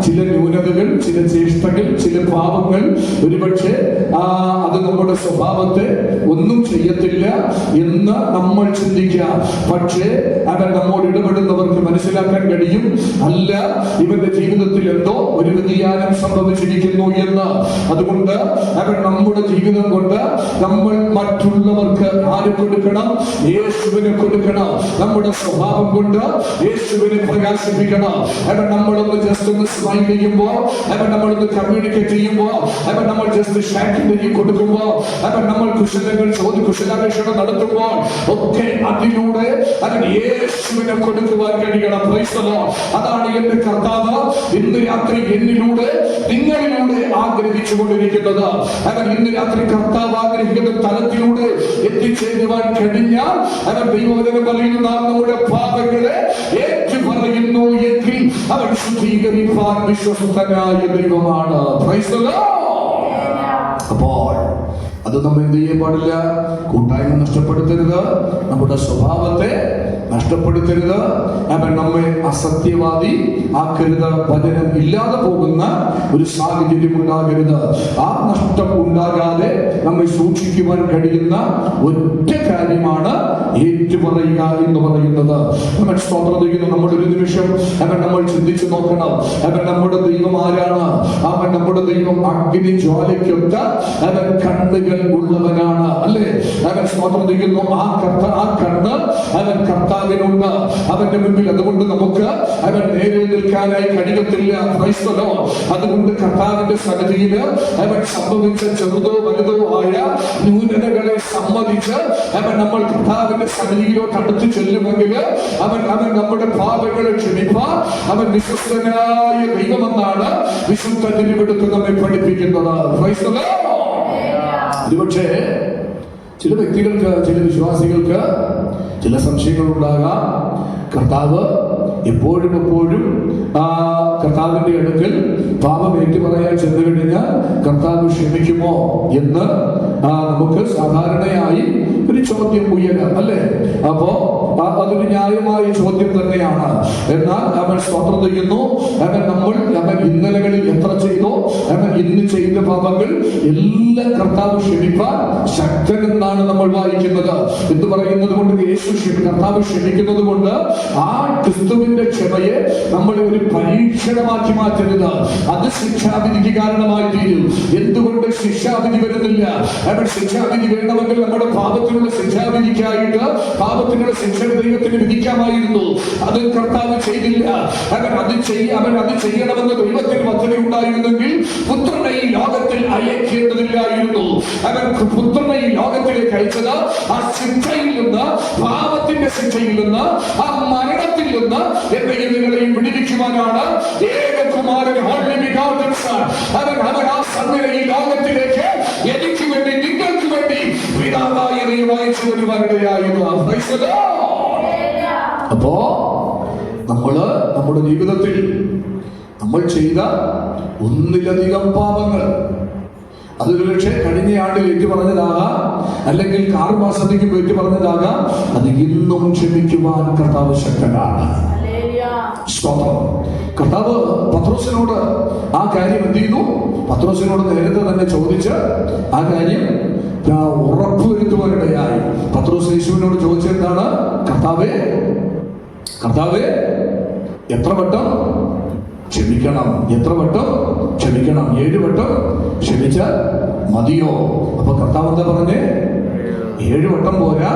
ചില ന്യൂനതകൾ, ചില ചേഷ്ടകൾ, ചില പാപങ്ങൾ ഒരുപക്ഷെ അത് നമ്മുടെ സ്വഭാവത്തെ ഒന്നും ചെയ്യത്തില്ല എന്ന് നമ്മൾ ചിന്തിക്കാം. പക്ഷേ അവൻ നമ്മോട് ഇടപെടുന്നവർക്ക് മനസ്സിലാക്കാൻ കഴിയും, അല്ല, ഇവന്റെ ജീവിതത്തിൽ എന്തോ ഒരു വ്യതിയാനം സംഭവിച്ചിരിക്കുന്നു എന്ന്. അതുകൊണ്ട് അവൻ നമ്മുടെ ജീവിതം കൊണ്ട് നമ്മൾ മറ്റുള്ളവർക്ക് ആര് കൊടുക്കണം? യേശുവിനെ കൊടുക്കണം. നമ്മുടെ സ്വഭാവം കൊണ്ട് യേശുവിനെ പ്രകാശിപ്പിക്കണം. അവൻ നമ്മളൊന്ന് ജസ്റ്റ് ഒന്ന് സ്മൈൽ ചെയ്യുമ്പോൾ, അവൻ നമ്മളൊന്ന് കമ്മ്യൂണിക്കേറ്റ് ചെയ്യുമ്പോൾ, അവൻ നമ്മൾ ജസ്റ്റ് ഷാക്കിലേക്ക് കൊടുക്കുമ്പോൾ, അവൻ നമ്മൾ കുശലാന്വേഷണം നടത്തുമ്പോൾ ഒക്കെ അതിലൂടെ അവൻ യേശുവിനെ കൊടുക്കുവാൻ കഴിയണം. Price the Lord. അതാണ് എന്റെ കർത്താവ് ഇന്ന് രാത്രി എന്നിലൂടെ നിങ്ങളിലൂടെ ആഗ്രഹിച്ചു കൊണ്ടിരിക്കുന്നത്. അവൻ ഇന്ന് രാത്രി കർത്താവ് ആഗ്രഹിക്കുന്ന തലത്തിലൂടെ എത്തിച്ചേരുവാൻ കഴിഞ്ഞാൽ അവൻ ദൈവവചനം പറയുന്നു, നാം നമ്മുടെ പാപങ്ങളെ ഏറ്റുപറയുന്നു എങ്കിൽ അവൻ ശുദ്ധീകരിപ്പാൻ വിശ്വസ്തനായ ദൈവമാണ്. Price the lord. അപ്പോൾ അത് നമ്മൾ എന്ത് ചെയ്യാൻ പാടില്ല? കൂട്ടായ്മ നഷ്ടപ്പെടുത്തരുത്, നമ്മുടെ സ്വഭാവത്തെ നഷ്ടപ്പെടുത്തരുത്, അവൻ നമ്മെ അസത്യവാദി ആക്കരുത്, വചനം ഇല്ലാതെ പോകുന്ന ഒരു സാഹചര്യം ഉണ്ടാകരുത്. ആ നഷ്ടം ഉണ്ടാകാതെ നമ്മെ സൂക്ഷിക്കുവാൻ കഴിയുന്ന ഒറ്റ കാര്യമാണ് ഏറ്റുപറയുക എന്ന് പറയുന്നത്. അവൻ സ്തോത്രം ചെയ്യുന്നു. നമ്മളൊരു നിമിഷം അവൻ നമ്മൾ ചിന്തിച്ചു നോക്കണം, അവൻ നമ്മുടെ ദൈവം ആരാണ്? അവൻ നമ്മുടെ ദൈവം അഗ്നി ജ്വാലയ്ക്കൊത്ത അവൻ കണ്ണുകൾ ഉള്ളവനാണ്, അല്ലേ? അവൻ സ്തോത്രം ചെയ്യുന്നു. ആ കണ്ണ് അവൻ കർത്താവിനുണ്ട് അവന്റെ മുമ്പിൽ. അതുകൊണ്ട് നമുക്ക് അവൻ നേരെ നിൽക്കാനായി കഴിയത്തില്ല. ക്രൈസ്ത ലോർഡ്. അതുകൊണ്ട് കർത്താവിന്റെ സന്നിധിയിൽ അവൻ സംഭവിച്ച ചെറുതോ വലുതോ ആയ ന്യൂനതകളെ സമ്മതിച്ച് അവൻ നമ്മൾ കർത്താവിന്റെ സന്നിധിയിലോട്ട് അടുത്ത് ചെല്ലുമെങ്കിൽ അവൻ നമ്മുടെ പാപങ്ങളെ ക്ഷമിപ്പാൻ അവൻ വിശ്വസ്തനായ ദൈവമെന്നാണ് വിശുദ്ധ തിരുവെടുത്ത് നമ്മെ പഠിപ്പിക്കുന്നത്. ക്രൈസ്ത ലോർഡ്. ഒരുപക്ഷേ ചില വ്യക്തികൾക്ക്, ചില വിശ്വാസികൾക്ക് ചില സംശയങ്ങൾ ഉണ്ടാകാം. കർത്താവ് എപ്പോഴും കർത്താവിന്റെ അടുക്കൽ പാപം ഏറ്റുപറയാൻ ചെന്നു കഴിഞ്ഞാൽ കർത്താവ് ക്ഷമിക്കുമോ എന്ന് നമുക്ക് സാധാരണയായി ഒരു ചോദ്യം ഉയരാം, അല്ലേ? അപ്പോ അതൊരു ന്യായമായ ചോദ്യം തന്നെയാണ്. എന്നാൽ അവൻ സ്തോത്രം ചെയ്യുന്നു, അവൻ ഇന്നലകളിൽ എത്ര ചെയ്തോ അവൻ ഇന്ന് ചെയ്ത പാപങ്ങൾ എല്ലാം കർത്താവ് ക്ഷമിപ്പാൻ ശക്തൻ എന്നാണ് നമ്മൾ വായിക്കുന്നത്. എന്ന് പറയുന്നത് കൊണ്ട് കർത്താവ് ക്ഷമിക്കുന്നത് കൊണ്ട് ആ ക്രിസ്തുവിന്റെ ക്ഷമയെ നമ്മൾ ഒരു പരീക്ഷണമാക്കി മാറ്റരുത്. അത് ശിക്ഷാവിധിക്ക് കാരണമായി തീരും. എന്തുകൊണ്ട് ശിക്ഷാവിധി വരുന്നില്ല? അവൻ ശിക്ഷാവിധി വേണമെങ്കിൽ നമ്മുടെ പാപത്തിനുള്ള ശിക്ഷാവിധിക്കായിട്ട് പാപത്തിനുള്ള ശിക്ഷ ദൈവത്തിന് വിധിക്കാമായിരുന്നു. അത് കർത്താവ് ചെയ്തില്ല. അവൻ അത് ചെയ്യണമെന്ന് ദൈവത്തിന് പദ്ധതി ഉണ്ടായിരുന്നെങ്കിൽ പുത്രനെ ഈ ലോകത്തിൽ അയക്കേണ്ടതില്ലായിരുന്നു. അവൻ പുത്രനെ ഈ ലോകത്തിലേക്ക് അയച്ചത് ആ ശിക്ഷയിൽ നിന്ന്, പാപത്തിന്റെ ശിക്ഷയിൽ നിന്ന്, ആ മരണത്തിൽ നിന്ന് എന്നെയും നിങ്ങളെയും വിടുവിക്കുവാനാണ്. ഏകകുമാരൻ അവൻ ആ സന്ധിനെ ഈ ലോകത്തിലേക്ക് എനിക്ക് വേണ്ടി, നിങ്ങൾക്ക് വേണ്ടി പിതാവായ ദൈവം അയച്ചു വരുവാനിടയായിരുന്നു. അപ്പോ നമ്മുടെ ജീവിതത്തിൽ നമ്മൾ ചെയ്ത ഒന്നിലധികം പാപങ്ങൾ, അത് പക്ഷേ കഴിഞ്ഞ ആണ്ടിൽ ഏറ്റു പറഞ്ഞതാകാം, അല്ലെങ്കിൽ 6 മാസത്തേക്ക് ഏറ്റു പറഞ്ഞതാകാം, അത് ഇന്നും ക്ഷമിക്കുവാൻ കർത്താവ് ശക്തനാണ്. കർത്താവ് പത്രോസിനോട് ആ കാര്യം എന്ത് ചെയ്തു? പത്രോസിനോട് നേരത്തെ തന്നെ ചോദിച്ച് ആ കാര്യം ഉറപ്പുവരുത്തുവാനിടയായി. പത്രോസ് യേശുവിനോട് ചോദിച്ചെന്താണ്? കർത്താവേ എത്ര വട്ടം ക്ഷമിക്കണം? എത്ര വട്ടം ക്ഷമിക്കണം? 7 വട്ടം ക്ഷമിച്ചാൽ മതിയോ? അപ്പൊ കർത്താവ് എന്താ പറഞ്ഞേ? 7 വട്ടം പോരാ,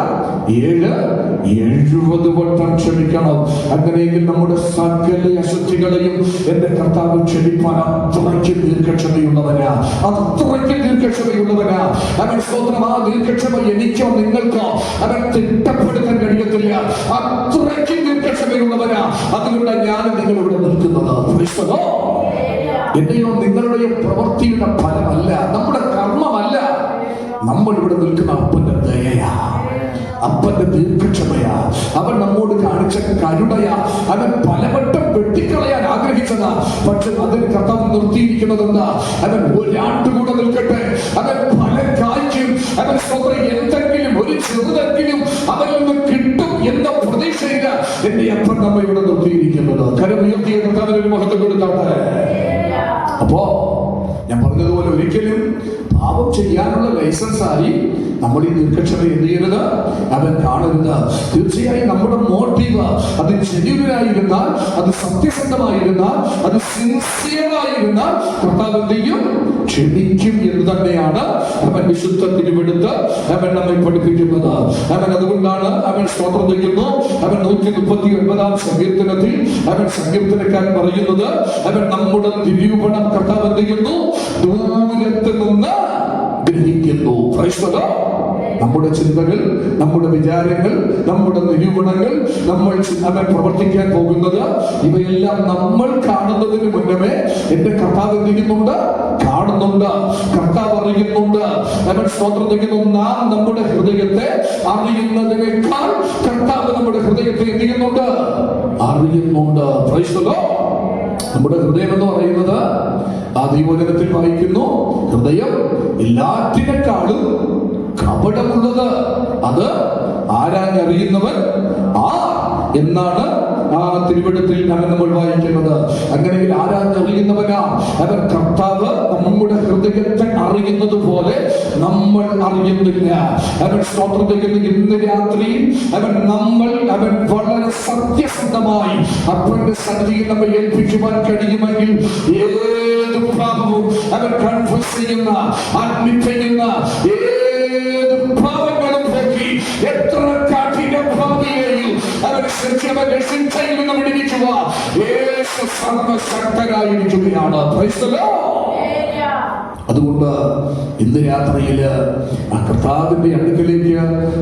70 വട്ടം ക്ഷമിക്കണം. അങ്ങനെയെങ്കിൽ നമ്മുടെ സകല അശുദ്ധികളെയും എന്റെ കർത്താവ് ക്ഷമിപ്പാൻ അത്രയ്ക്ക് ദീർഘക്ഷമയുള്ളവനാ, അത്രയ്ക്ക് ദീർഘക്ഷമയുള്ളവനാ. അവൻ സ്തോത്രം. ആ ദീർഘക്ഷമ എനിക്കോ നിങ്ങൾക്കോ അവൻ തിട്ടപ്പെടുത്താൻ കഴിയത്തില്ല. അത്രയ്ക്ക് ദീർഘക്ഷമയുള്ളവനാ. അതിലൂടെ ഞാൻ നിങ്ങളിവിടെ നിൽക്കുന്നത്. എന്റെയോ നിങ്ങളുടെയോ പ്രവൃത്തിയുടെ ഫലമല്ല, നമ്മുടെ കർമ്മമല്ല. നമ്മൾ ഇവിടെ നിൽക്കുന്ന അപ്പന്റെ ദയയാ, അപ്പന്റെ ദീർഘക്ഷമയാ, അവൻ നമ്മോട് കാണിച്ച കരുണയാ. അവൻ പലവട്ടം വെട്ടിക്കളയാൻ ആഗ്രഹിച്ചതാ, പക്ഷെ അതിന് കർത്താവ് നിർത്തിയിരിക്കുന്നതെന്താ? അവൻ ഒരാണ്ടുകൂടെ നിൽക്കട്ടെ, അവൻ പല കായ്ക്കും, അവൻ എന്തെങ്കിലും ഒരു ചെറുതെങ്കിലും അവനിൽ നിന്ന് കിട്ടും എന്ന പ്രതീക്ഷയില്ല എന്റെ അപ്പൻ നമ്മെ ഇവിടെ നിർത്തിയിരിക്കുന്നത്. കരമുയർത്തിയ കർത്താവിന് ഒരു മഹത്വം കൊടുത്താട്ടെ. അപ്പോ ഞാൻ പറഞ്ഞതുപോലെ ഒരിക്കലും പാപം ചെയ്യാനുള്ള ലൈസൻസ് ആയി നമ്മൾ ഈ ദീർഘക്ഷമ എന്ത് ചെയ്യരുത്, അവൻ കാണരുത്. തീർച്ചയായും നമ്മുടെ മോട്ടീവ് അത് ജെന്യുവിനായിരുന്നാൽ, അത് സത്യസന്ധമായിരുന്നാൽ, അത് സിൻസിയറായിരുന്നാൽ കർത്താവ് എന്ത് ചെയ്യും? ക്ഷമിക്കും എന്ന് തന്നെയാണ് അവൻ വിശുദ്ധ തിരുവെടുത്ത് അവൻ നമ്മെ പഠിപ്പിക്കുന്നത്. അവൻ അതുകൊണ്ടാണ് അവൻ സ്തോത്രം ചെയ്യുന്നു. അവൻ 139-ാം സങ്കീർത്തനത്തിൽ അവൻ സങ്കീർത്തനക്കാരൻ പറയുന്നത്, അവൻ നമ്മുടെ നിരൂപണം കർത്താവ് എന്ത് ചെയ്യുന്നു? ദൂരത്ത് നിന്ന് ഗ്രഹിക്കുന്നു. നമ്മുടെ ചിന്തകൾ, നമ്മുടെ വിചാരങ്ങൾ, നമ്മുടെ നിരൂപണങ്ങൾ, നമ്മൾ അവൻ പ്രവർത്തിക്കാൻ പോകുന്നത്, ഇവയെല്ലാം നമ്മൾ കാണുന്നതിന് മുന്നമേ എന്റെ കർത്താവ് എന്ത് ചെയ്യുന്നുണ്ട്? കാണുന്നുണ്ട്. കർത്താവ് അറിയുന്നുണ്ട്. അവൻ സ്തോത്രം ചെയ്യുന്നു. നാം നമ്മുടെ ഹൃദയത്തെ അറിയുന്നതിനേക്കാൾ കർത്താവ് നമ്മുടെ ഹൃദയത്തെ എന്ത് ചെയ്യുന്നുണ്ട്? അറിയുന്നുണ്ട്. നമ്മുടെ ഹൃദയം എന്ന് പറയുന്നത് ആ ദൈവവചനത്തിൽ വായിക്കുന്നു, ഹൃദയം എല്ലാറ്റിനേക്കാളും കപടമുള്ളത്, അത് ആരാഞ്ഞറിയുന്നവൻ ആ എന്നാണ് ആ തിരുവെടുത്തിൽ നമ്മൾ വായിക്കുന്നത്. അങ്ങനെയെങ്കിൽ ആരാഞ്ഞറിയുന്നവനാ അവൻ കർത്താവ്. നമ്മുടെ ഹൃദയത്തെ അറിയുന്നത് പോലെ നമ്മൾ അറിയുന്നില്ല. അവൻ സ്തോത്രം ചെയ്യുന്ന ഇന്ന് രാത്രി അവൻ വളരെ സത്യസന്ധമായി അപ്പന്റെ സന്നിധിയിൽ നമ്മെ ഏൽപ്പിക്കുവാൻ കഴിയുമെങ്കിൽ ഏത് പാപവും അവൻ കൺഫ്യൂസ് ചെയ്യുന്ന, അഡ്മിറ്റ് ചെയ്യുന്ന ഏത് പാപങ്ങളും പോക്കി എത്ര കഠിന ഭാവിയെയും അവൻ ശിക്ഷയിൽ നിന്ന് വിടുവിക്കുക യേശു സർവശക്തനായിരിക്കുകയാണ്. അതുകൊണ്ട് ഇന്ന് രാത്രിയില് ആ കർത്താവിന്റെ അടുക്കലേക്ക്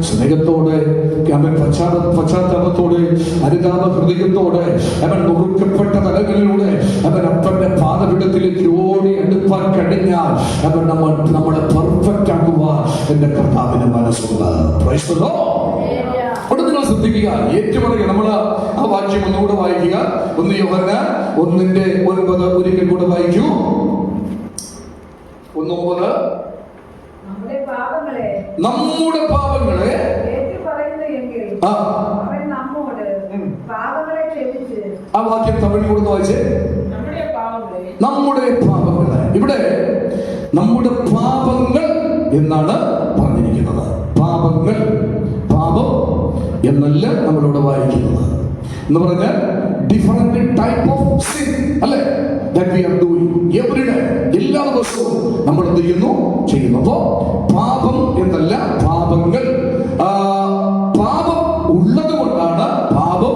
സ്നേഹത്തോടെ, അവൻ പശ്ചാത്താപത്തോടെ, അനുതാപ ഹൃദയത്തോടെ, അവൻ നുറുക്കപ്പെട്ട തലങ്ങളിലൂടെ അവൻ അപ്പന്റെ പാദപീഠത്തിലേക്ക് ഓടി അടുപ്പാൻ കഴിഞ്ഞാൽ അവൻ നമ്മളെ പെർഫെക്റ്റ് ആക്കുവാൻ എന്റെ കർത്താവിന്റെ മനസ്സുണ്ട്. നിങ്ങൾ ശ്രദ്ധിക്കുക, ഏറ്റുപറയുക. നമ്മൾ ആ വാക്യം ഒന്നുകൂടെ വായിക്കുക. 1 യോഹന്നാൻ 1:9 ഒരിക്കൽ കൂടെ വായിക്കൂ. 1:9 നമ്മുടെ പാപങ്ങളെ ആ വാക്യം തമിഴ് കൂടെ വായിച്ചേ. നമ്മുടെ പാപങ്ങളെ. ഇവിടെ നമ്മുടെ പാപങ്ങൾ എന്നാണ് പറഞ്ഞിരിക്കുന്നത്. പാപങ്ങൾ, പാപം എന്നല്ല നമ്മളിവിടെ വായിക്കുന്നത്. എന്ന് പറഞ്ഞാൽ ഡിഫറെന്റ് ടൈപ്പ് ഓഫ് സിൻ അല്ലേ, that we are doing every day. എല്ലാ ദിവസവും നമ്മൾ എന്ത് ചെയ്യുന്നു. അപ്പോ പാപം എന്നല്ല, പാപങ്ങൾ. പാപം ഉള്ളത് കൊണ്ടാണ്, പാപം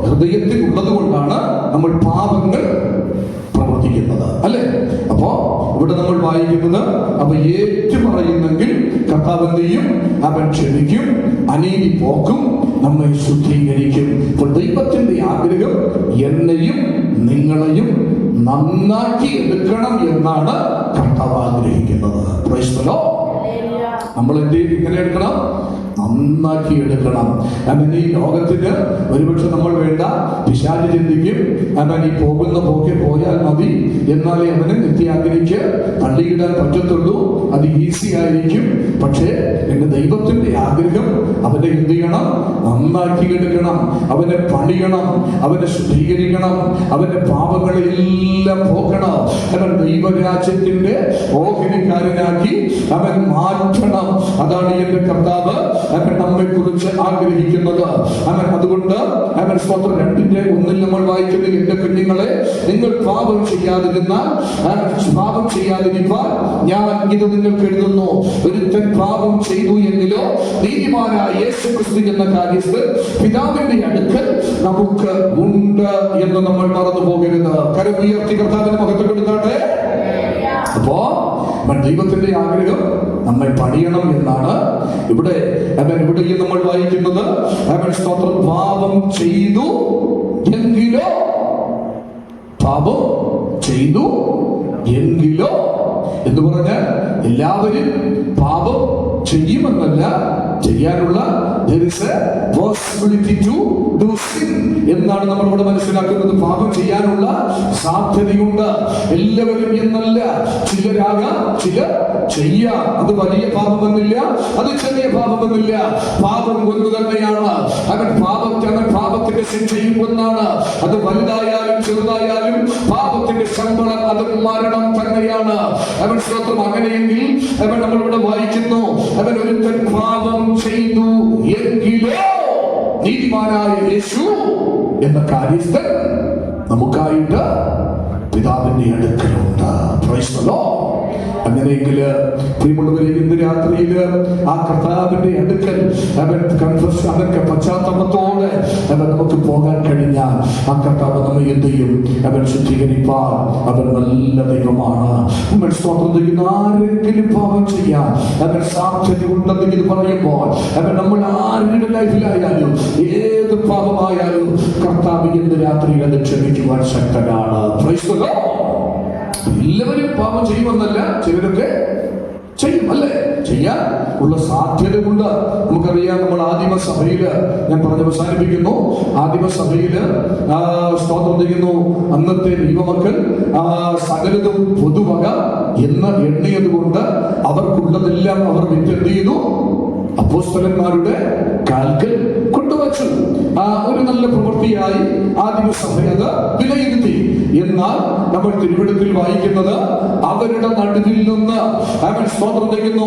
ഹൃദയത്തിൽ ഉള്ളത് കൊണ്ടാണ് നമ്മൾ പാപങ്ങൾ പ്രവർത്തിക്കുന്നത് അല്ലെ. അപ്പോ ഇവിടെ നമ്മൾ വായിക്കുന്നത്, അപ്പൊ ഏറ്റു പറയുന്നെങ്കിൽ കർത്താവ് എന്ത് ചെയ്യും? അവൻ ക്ഷമിക്കും, അനീതി പോക്കും, നമ്മെ ശുദ്ധീകരിക്കും. ഇപ്പോൾ ദൈവത്തിന്റെ ആഗ്രഹം എന്നെയും നിങ്ങളെയും നന്നാക്കി എടുക്കണം എന്നാണ് കർത്താവ് ആഗ്രഹിക്കുന്നത്. നമ്മൾ എന്ത് ഇങ്ങനെ എടുക്കണം? നന്നാക്കി എടുക്കണം. അവൻ ഈ ലോകത്തിന് ഒരുപക്ഷെ നമ്മൾ വേണ്ട പിശാച് ചിന്തിക്കും, അവൻ ഈ പോകുന്ന പോക്കെ പോയാൽ മതി, എന്നാലേ അവന് നിത്യാഗ്നിക്ക് തള്ളിയിടാൻ പറ്റത്തുള്ളൂ, അത് ഈസി ആയിരിക്കും. പക്ഷേ എന്റെ ദൈവത്തിന്റെ ആഗ്രഹം അവനെ എന്ത് ചെയ്യണം? നന്നാക്കി എടുക്കണം, അവനെ പണിയണം, അവനെ ശുദ്ധീകരിക്കണം, അവന്റെ പാപങ്ങളെല്ലാം പോക്കണം, അവൻ ദൈവരാജ്യത്തിന്റെ ഓഹരിക്കാരനാക്കി അവൻ മാറ്റണം. അതാണ് എന്റെ കർത്താവ് അവൻ നമ്മെ കുറിച്ച് ആഗ്രഹിക്കുന്നത്. അവൻ അതുകൊണ്ട് അവൻ സ്തോത്രം 2:1 നമ്മൾ വായിക്കുന്നത്, എന്റെ കുഞ്ഞുങ്ങളെ നിങ്ങൾ പാപം ചെയ്യാതിരുന്നാൽ, പാപം ചെയ്യാതിരിക്കാൻ ഞാൻ ഇത് നിങ്ങൾ നിങ്ങൾക്ക് എഴുതുന്നു, ഒരുത്തൻ പാപം ചെയ്തു എങ്കിലോ നീതിമാനായ യേശു ക്രിസ്തു എന്ന കാര്യസ്ഥൻ പിതാവിന്റെ അടുക്കൽ നമുക്ക് ഉണ്ട് എന്ന് നമ്മൾ മറന്നു പോകരുത്. കരം ഉയർത്തി കർത്താവിന് മഹത്വം കൊടുത്താട്ടെ. അപ്പോ ദൈവത്തിന്റെ ആഗ്രഹം നമ്മെ പണിയണം എന്നാണ് ഇവിടെയും നമ്മൾ വായിക്കുന്നത്. സ്തോത്രം, പാപം ചെയ്തു എങ്കിലോ, പാപം ചെയ്തു എങ്കിലോ എന്ന് പറഞ്ഞാൽ എല്ലാവരും പാപം ചെയ്യുമെന്നല്ല, ചെയ്യാനുള്ള there is a possibility to do sin എന്നാണ് നമ്മൾ ഇവിടെ മനസ്സിലാക്കുന്നത്. പാപം ചെയ്യാനുള്ള സാധ്യതയുണ്ട്. എല്ലാവരും എന്നല്ല, ചിലരാകാം, ചിലർ ചെയ്യാം. അത് വലിയ പാപമെന്നില്ല, അത് ചെറിയ പാപമെന്നില്ല, പാപം ഒന്ന് തന്നെയാണ്. അവൻ പാപത്തിന്റെ ശിക്ഷയും ഒന്നാണ്. അത് വലുതായാലും ചെറുതായാലും പാപത്തിന്റെ ശമ്പളം അത് മരണം തന്നെയാണ്. അവൻ സ്തോത്രം. അങ്ങനെയെങ്കിൽ അവൻ നമ്മളിവിടെ വായിക്കുന്നു, അവൻ ഒരുത്തൻ പാപം ചെയ്തു എങ്കിലോ നീതിമാനായ യേശു എന്ന കാര്യസ്ഥൻ നമുക്കായിട്ട് പിതാവിന്റെ അടുക്കലുണ്ട്. Price the Lord. അങ്ങനെയെങ്കിൽ പ്രിയമുള്ളവരെ, ഇന്ന് രാത്രിയിൽ ആ കർത്താവിന്റെ അടുക്കൽ അവന്റെ പശ്ചാത്തലത്തോടെ നമുക്ക് പോകാൻ കഴിഞ്ഞാൽ ആ കർത്താവ് നമ്മെ എന്ത് ചെയ്യും? അവൻ ശുദ്ധീകരിപ്പാൻ അവൻ നല്ല ദൈവമാണ്. അവൻ സ്തോത്രം ചെയ്യുന്ന ആരെങ്കിലും പാപം ചെയ്യാൻ അവൻ സാധ്യതയുണ്ടെന്ന് ഇത് പറയുമ്പോൾ നമ്മൾ ആരുടെ ലൈഫിലായാലും ഏത് പാപമായാലും കർത്താവ് ഇന്ന് രാത്രിയിൽ അത് ക്ഷമിക്കുവാൻ ശക്തനാണ്. Praise the lord. എല്ലാവരും പാപം ചെയ്യുമെന്നല്ല, ചിലരൊക്കെ ചെയ്യും, അല്ലേ? ചെയ്യാൻ ഉള്ള സാധ്യത കൊണ്ട് നമുക്കറിയാം. നമ്മൾ ആദിമസഭയില്, ഞാൻ പറഞ്ഞ് അവസാനിപ്പിക്കുന്നു, ആദിമസഭയില് സ്തോത്രം ചെയ്യുന്നു, അന്നത്തെ ദൈവമക്കൾ സകലതും പൊതുവക എന്ന് എണ്ണിയത് കൊണ്ട് അവർക്കുള്ളതെല്ലാം അവർ വിറ്റെന്ത് ചെയ്തു? അപ്പോസ്തലന്മാരുടെ കാൽക്കൽ കൊണ്ടുവച്ചു. ഒരു നല്ല പ്രവൃത്തിയായി ആദിമസഭ അത് വിലയിരുത്തി. എന്നാൽ നമ്മൾ തിരുവെടുപ്പിൽ വായിക്കുന്നത് അവരുടെ നടുവിൽ നിന്ന് അവൻ സ്തോത്രം ചെയ്യുന്നു,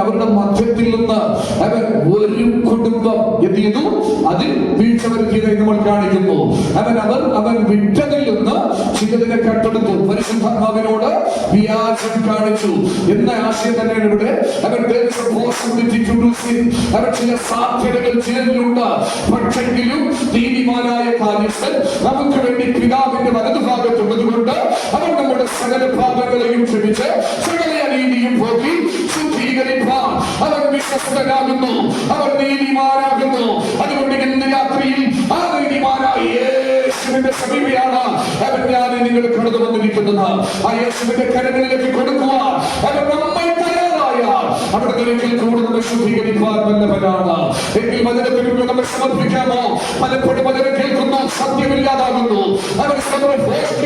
അവരുടെ മധ്യത്തിൽ നിന്ന് അവൻ ഒരു കുടുംബം എന്ത് ചെയ്തു? അതിൽ വീഴ്ച വരുത്തിയതായി നമ്മൾ കാണിക്കുന്നു. അവൻ വിറ്റതിൽ നിന്ന് ചിലതിനെ കട്ടെടുത്തു, പരിശുദ്ധാത്മാവിനോട് വ്യാജം കാണിച്ചു എന്ന ആശയം തന്നെയാണ് ഇവിടെ. അവൻ ചില സാധ്യതകൾ ചിലതിലുണ്ട്. പക്ഷെങ്കിലും നീതിമാനായ കാര്യസ്ഥൻ നമുക്ക് വേണ്ടി പിതാവിന്റെ വലതുഭാഗത്തുള്ളതുകൊണ്ട് അവൻ നമ്മുടെ സകല പാപങ്ങളെയും ക്ഷമിച്ച് സകല അനീതിയും പോക്കി ശുദ്ധീകരിപ്പാൻ അവൻ വിശ്വസ്തനാകുന്നു, അവൻ നീതിമാനാകുന്നു. അതുകൊണ്ട് ഇന്ന് രാത്രിയിൽ ആ നീതിമാനായ യേശുവിന്റെ സമീപയാണ് അവൻ ഞാൻ നിങ്ങൾ കടന്നു വന്നിരിക്കുന്നത്. ആ യേശുവിന്റെ കരങ്ങളിലേക്ക് കൊടുക്കുവാൻ അവൻ നമ്മെ തയ്യാറായാൽ അവിടെ ഒരിക്കൽ കൂടുതൽ ശുദ്ധീകരിപ്പാൻ വല്ലവനാണ്. എങ്കിൽ വചനത്തിന് നമ്മൾ സമർപ്പിക്കാമോ? പലപ്പോഴും വചനം കേൾക്കുന്നു, സത്യമില്ലാതാകുന്നു, അവൻ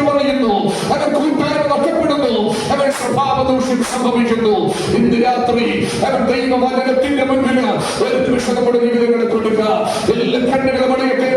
പറയുന്നു, അവൻ കൂട്ടായ്മ നഷ്ടപ്പെടുന്നു, അവൻ സ്വഭാവദൂഷ്യം സംഭവിക്കുന്നു. ഇന്ന് രാത്രി അവൻ ദൈവവചനത്തിന്റെ മുൻപിൽ ഒരു നിമിഷം നമ്മുടെ ജീവിതങ്ങളെ കൊടുക്കുക. എല്ലാ കണ്ണുകളും അടയട്ടെ.